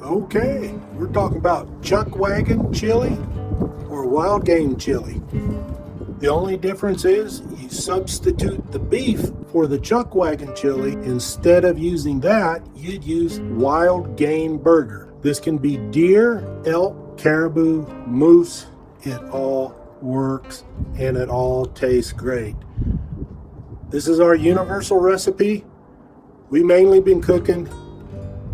Okay, we're talking about chuck wagon chili or wild game chili. The only difference is you substitute the beef for the chuck wagon chili. Instead of using that, you'd use wild game burger. This can be deer, elk, caribou, moose. It all works and it all tastes great. This is our universal recipe. We mainly been cooking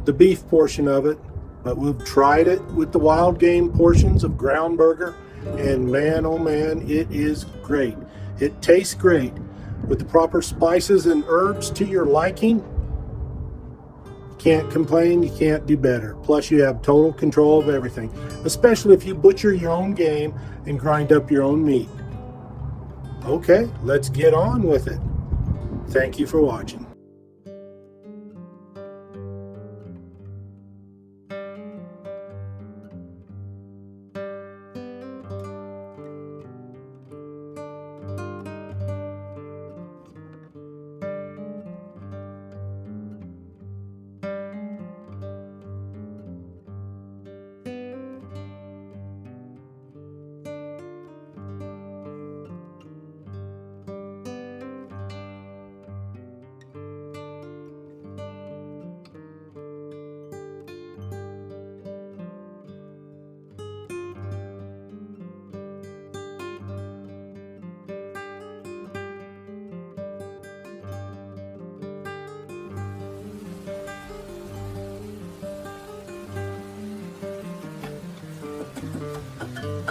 the beef portion of it, but we've tried it with the wild game portions of ground burger, and man, oh man, it is great. It tastes great with the proper spices and herbs to your liking. You can't complain, you can't do better. Plus you have total control of everything, especially if you butcher your own game and grind up your own meat. Okay, let's get on with it. Thank you for watching.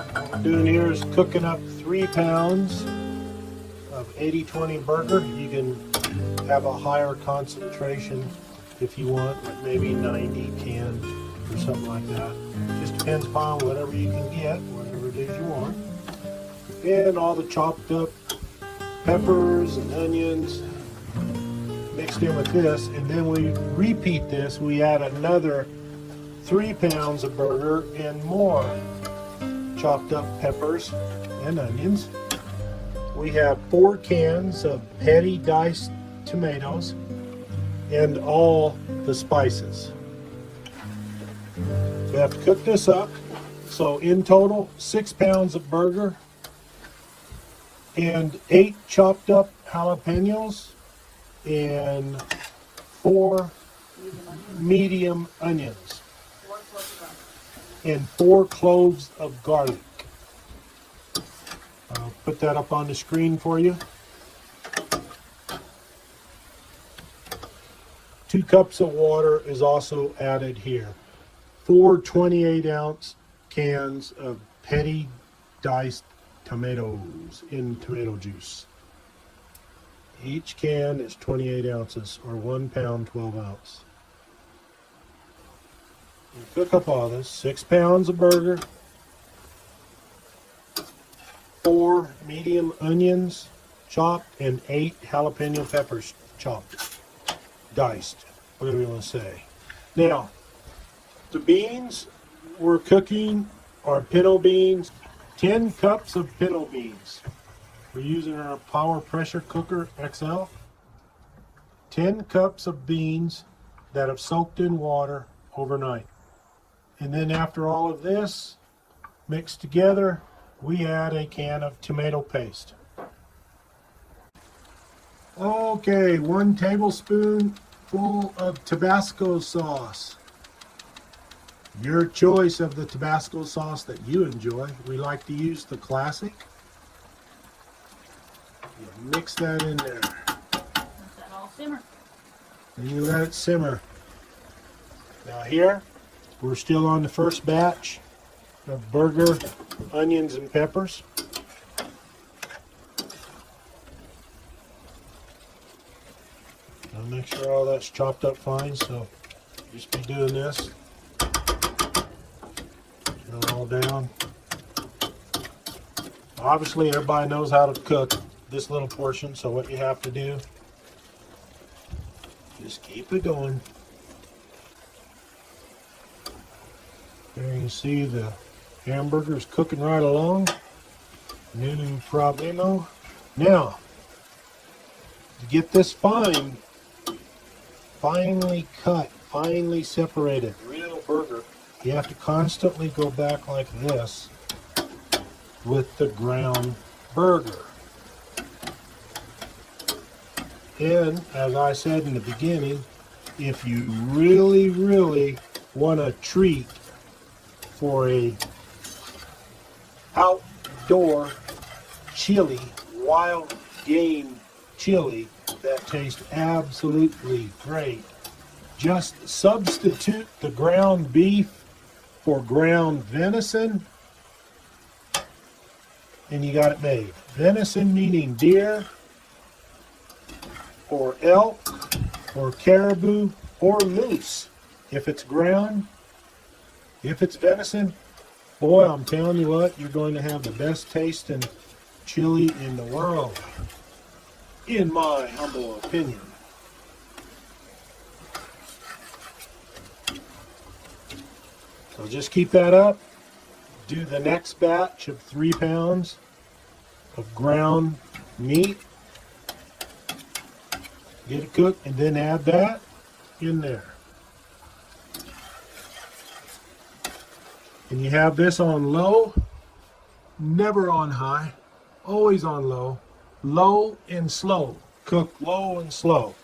What we're doing here is cooking up 3 pounds of 80-20 burger. You can have a higher concentration if you want, like maybe 90-10 or something like that. Just depends upon whatever you can get, whatever it is you want. And all the chopped up peppers and onions mixed in with this, and then we repeat this. We add another 3 pounds of burger and more chopped up peppers and onions. We have 4 cans of petty diced tomatoes and all the spices. We have to cook this up. So in total, 6 pounds of burger and 8 chopped up jalapenos and 4 medium onions and 4 cloves of garlic. I'll put that up on the screen for you. 2 cups of water is also added here. 4 28-ounce cans of petty diced tomatoes in tomato juice. Each can is 28 ounces or 1 pound 12 ounce. You cook up all this. 6 pounds of burger, 4 medium onions chopped, and 8 jalapeno peppers chopped, diced, whatever you want to say. Now, the beans we're cooking are pinto beans. 10 cups of pinto beans. We're using our Power Pressure Cooker XL. 10 cups of beans that have soaked in water overnight. And then after all of this mixed together, we add a can of tomato paste. Okay, 1 tablespoonful of Tabasco sauce. Your choice of the Tabasco sauce that you enjoy. We like to use the classic. You mix that in there. Let that all simmer. And you let it simmer. Now here, we're still on the first batch of burger, onions, and peppers. I'll make sure all that's chopped up fine, so just be doing this. Get it all down. Obviously, everybody knows how to cook this little portion, so what you have to do, just keep it going. There you can see the hamburger is cooking right along. No problemo. Now, to get this finely cut, finely separated real burger, You have to constantly go back like this with the ground burger. And as I said in the beginning, if you really, really want a treat for a outdoor chili, wild game chili that tastes absolutely great, just substitute the ground beef for ground venison, and you got it made. Venison meaning deer, or elk, or caribou, or moose. If it's ground, if it's venison, boy, I'm telling you what, you're going to have the best tasting chili in the world, in my humble opinion. So just keep that up. Do the next batch of 3 pounds of ground meat. Get it cooked and then add that in there. And you have this on low, never on high, always on low, low and slow. Cook low and slow.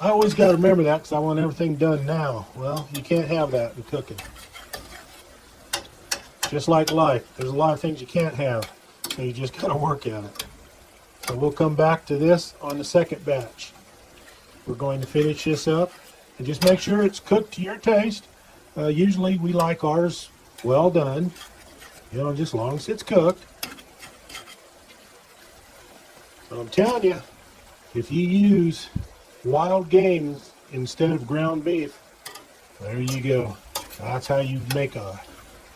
I always got to remember that because I want everything done now. Well, you can't have that in cooking. Just like life, there's a lot of things you can't have, so you just got to work at it. So we'll come back to this on the second batch. We're going to finish this up and just make sure it's cooked to your taste. Usually we like ours well done, you know, just as long as it's cooked. But I'm telling you, if you use wild game instead of ground beef, there you go. That's how you make a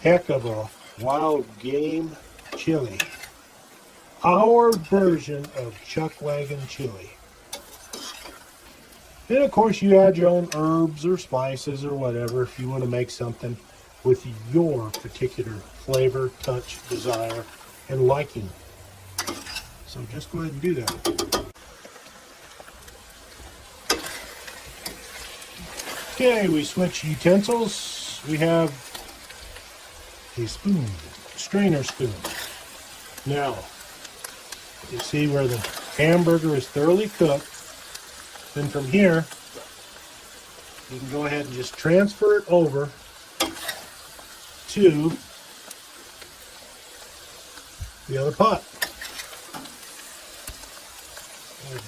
heck of a wild game chili. Our version of Chuck Wagon chili. And of course you add your own herbs or spices or whatever if you want to make something with your particular flavor, touch, desire, and liking. So just go ahead and do that. Okay, we switch utensils. We have a spoon, strainer spoon. Now, you see where the hamburger is thoroughly cooked. Then from here, you can go ahead and just transfer it over to the other pot.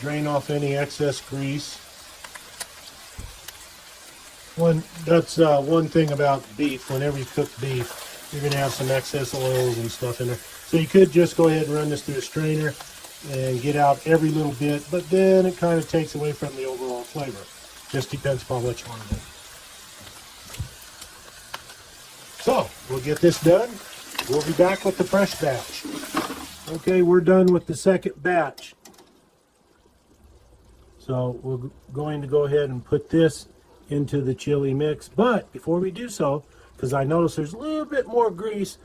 Drain off any excess grease. That's one thing about beef. Whenever you cook beef, you're going to have some excess oils and stuff in there. So you could just go ahead and run this through a strainer and get out every little bit, but then it kind of takes away from the overall flavor. Just depends upon what you want to do. So, we'll get this done. We'll be back with the fresh batch. Okay, we're done with the second batch. So, we're going to go ahead and put this into the chili mix. But, before we do so, because I notice there's a little bit more grease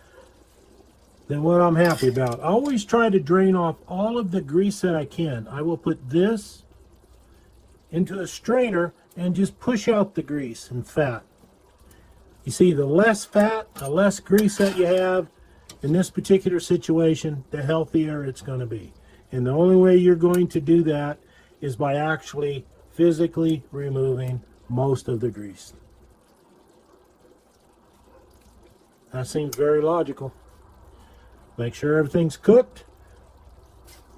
than what I'm happy about. I always try to drain off all of the grease that I can. I will put this into a strainer and just push out the grease and fat. You see, the less fat, the less grease that you have in this particular situation, the healthier it's going to be. And the only way you're going to do that is by actually physically removing most of the grease. That seems very logical. Make sure everything's cooked,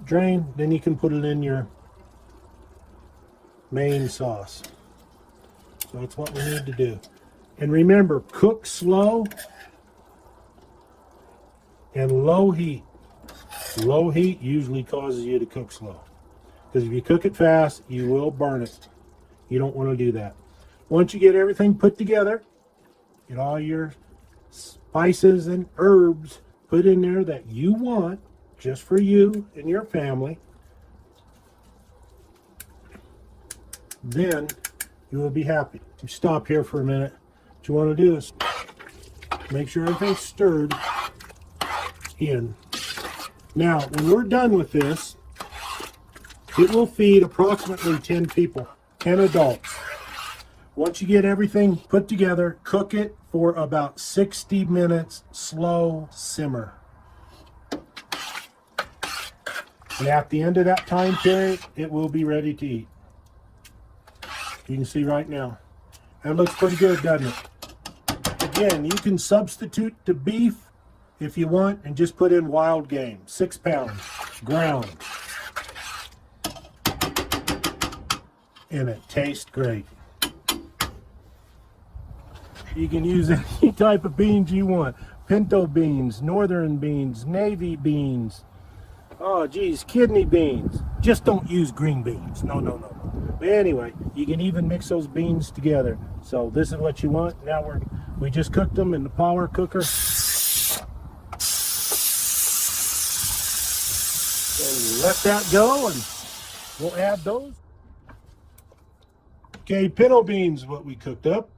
drain, then you can put it in your main sauce. So that's what we need to do. And remember, cook slow and low heat. Low heat usually causes you to cook slow. Because if you cook it fast, you will burn it. You don't want to do that. Once you get everything put together, get all your spices and herbs put in there that you want, just for you and your family, then you will be happy. You stop here for a minute. What you want to do is make sure everything's stirred in. Now, when we're done with this, it will feed approximately 10 people, 10 adults. Once you get everything put together, cook it for about 60 minutes slow simmer. And at the end of that time period, it will be ready to eat. You can see right now. That looks pretty good, doesn't it? Again, you can substitute the beef if you want and just put in wild game. 6 pounds, ground. And it tastes great. You can use any type of beans you want. Pinto beans, northern beans, navy beans. Oh, geez, kidney beans. Just don't use green beans. No, no, no. But anyway, you can even mix those beans together. So this is what you want. Now we just cooked them in the power cooker. And let that go, and we'll add those. Okay, pinto beans, what we cooked up.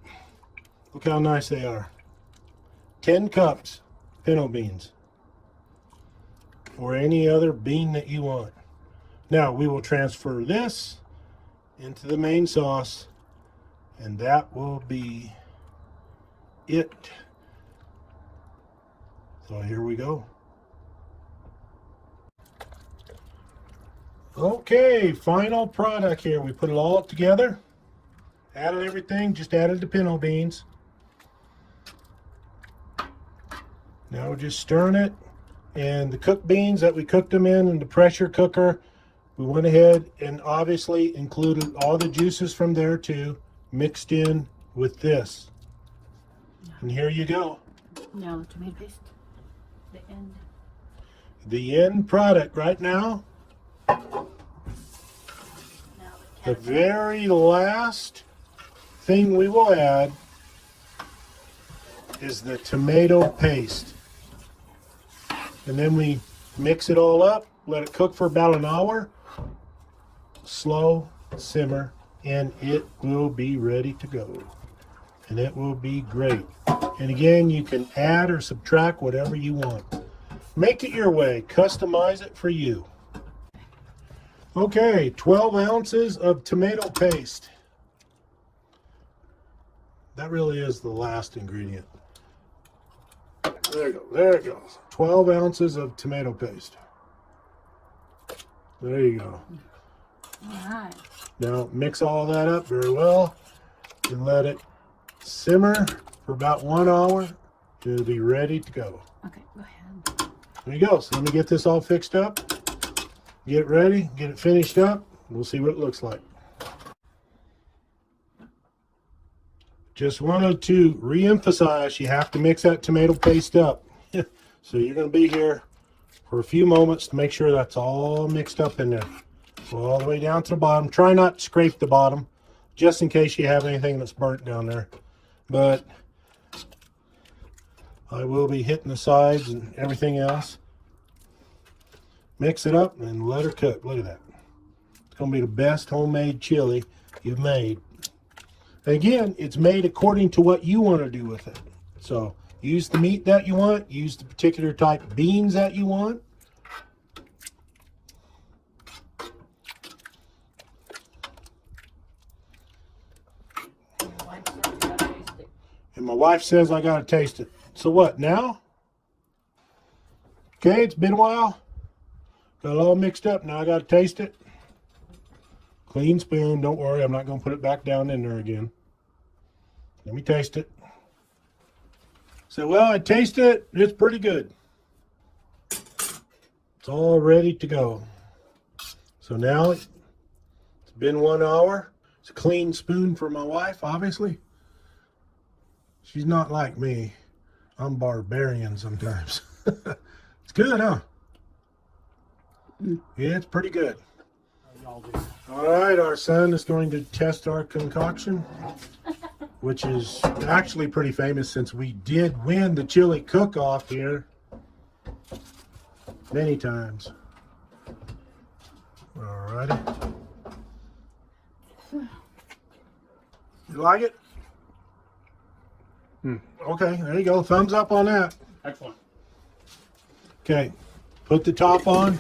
Look how nice they are. 10 cups pinto beans. Or any other bean that you want. Now we will transfer this into the main sauce, and that will be it. So here we go. Okay, final product here. We put it all together. Added everything, just added the pinto beans. Now we're just stirring it. And the cooked beans that we cooked them in the pressure cooker, we went ahead and obviously included all the juices from there too, mixed in with this. And here you go. Now the tomato paste. The end. The end product right now. Now The very last thing we will add is the tomato paste. And then we mix it all up, let it cook for about an hour, slow simmer, and it will be ready to go. And it will be great. And again, you can add or subtract whatever you want. Make it your way, customize it for you. Okay, 12 ounces of tomato paste. That really is the last ingredient. There you go, there it goes. 12 ounces of tomato paste. There you go. All right. Now mix all that up very well and let it simmer for about 1 hour. It'll be ready to go. Okay, go ahead. There you go. So let me get this all fixed up. Get it ready, get it finished up. We'll see what it looks like. Just wanted to re-emphasize, you have to mix that tomato paste up. So you're going to be here for a few moments to make sure that's all mixed up in there. Go all the way down to the bottom. Try not to scrape the bottom, just in case you have anything that's burnt down there. But I will be hitting the sides and everything else. Mix it up and let her cook. Look at that. It's going to be the best homemade chili you've made. Again, it's made according to what you want to do with it. So use the meat that you want, use the particular type of beans that you want. And my wife says I gotta taste it. So what now? Okay, it's been a while. Got it all mixed up. Now I gotta taste it. Clean spoon, don't worry, I'm not gonna put it back down in there again. Let me taste it. So, well, I tasted it. It's pretty good. It's all ready to go. So now it's been 1 hour. It's a clean spoon for my wife, obviously. She's not like me. I'm barbarian sometimes. It's good, huh? Yeah, it's pretty good. All right, our son is going to test our concoction, which is actually pretty famous since we did win the chili cook-off here many times. All righty. You like it? Okay, there you go. Thumbs up on that. Excellent. Okay, put the top on.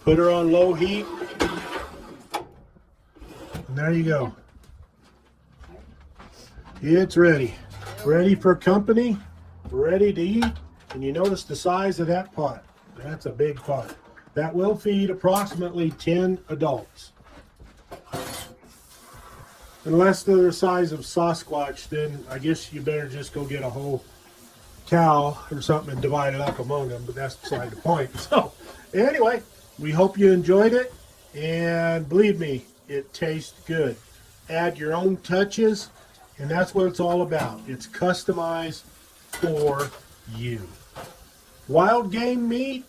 Put her on low heat. And there you go. It's ready. Ready for company? Ready to eat? And you notice the size of that pot. That's a big pot. That will feed approximately 10 adults. Unless they're the size of Sasquatch, then I guess you better just go get a whole cow or something and divide it up among them, but that's beside the point. So anyway, we hope you enjoyed it, and believe me, it tastes good. Add your own touches, and that's what it's all about. It's customized for you. Wild game meat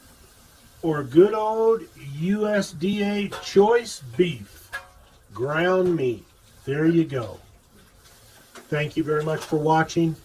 or good old USDA choice beef, ground meat. There you go. Thank you very much for watching.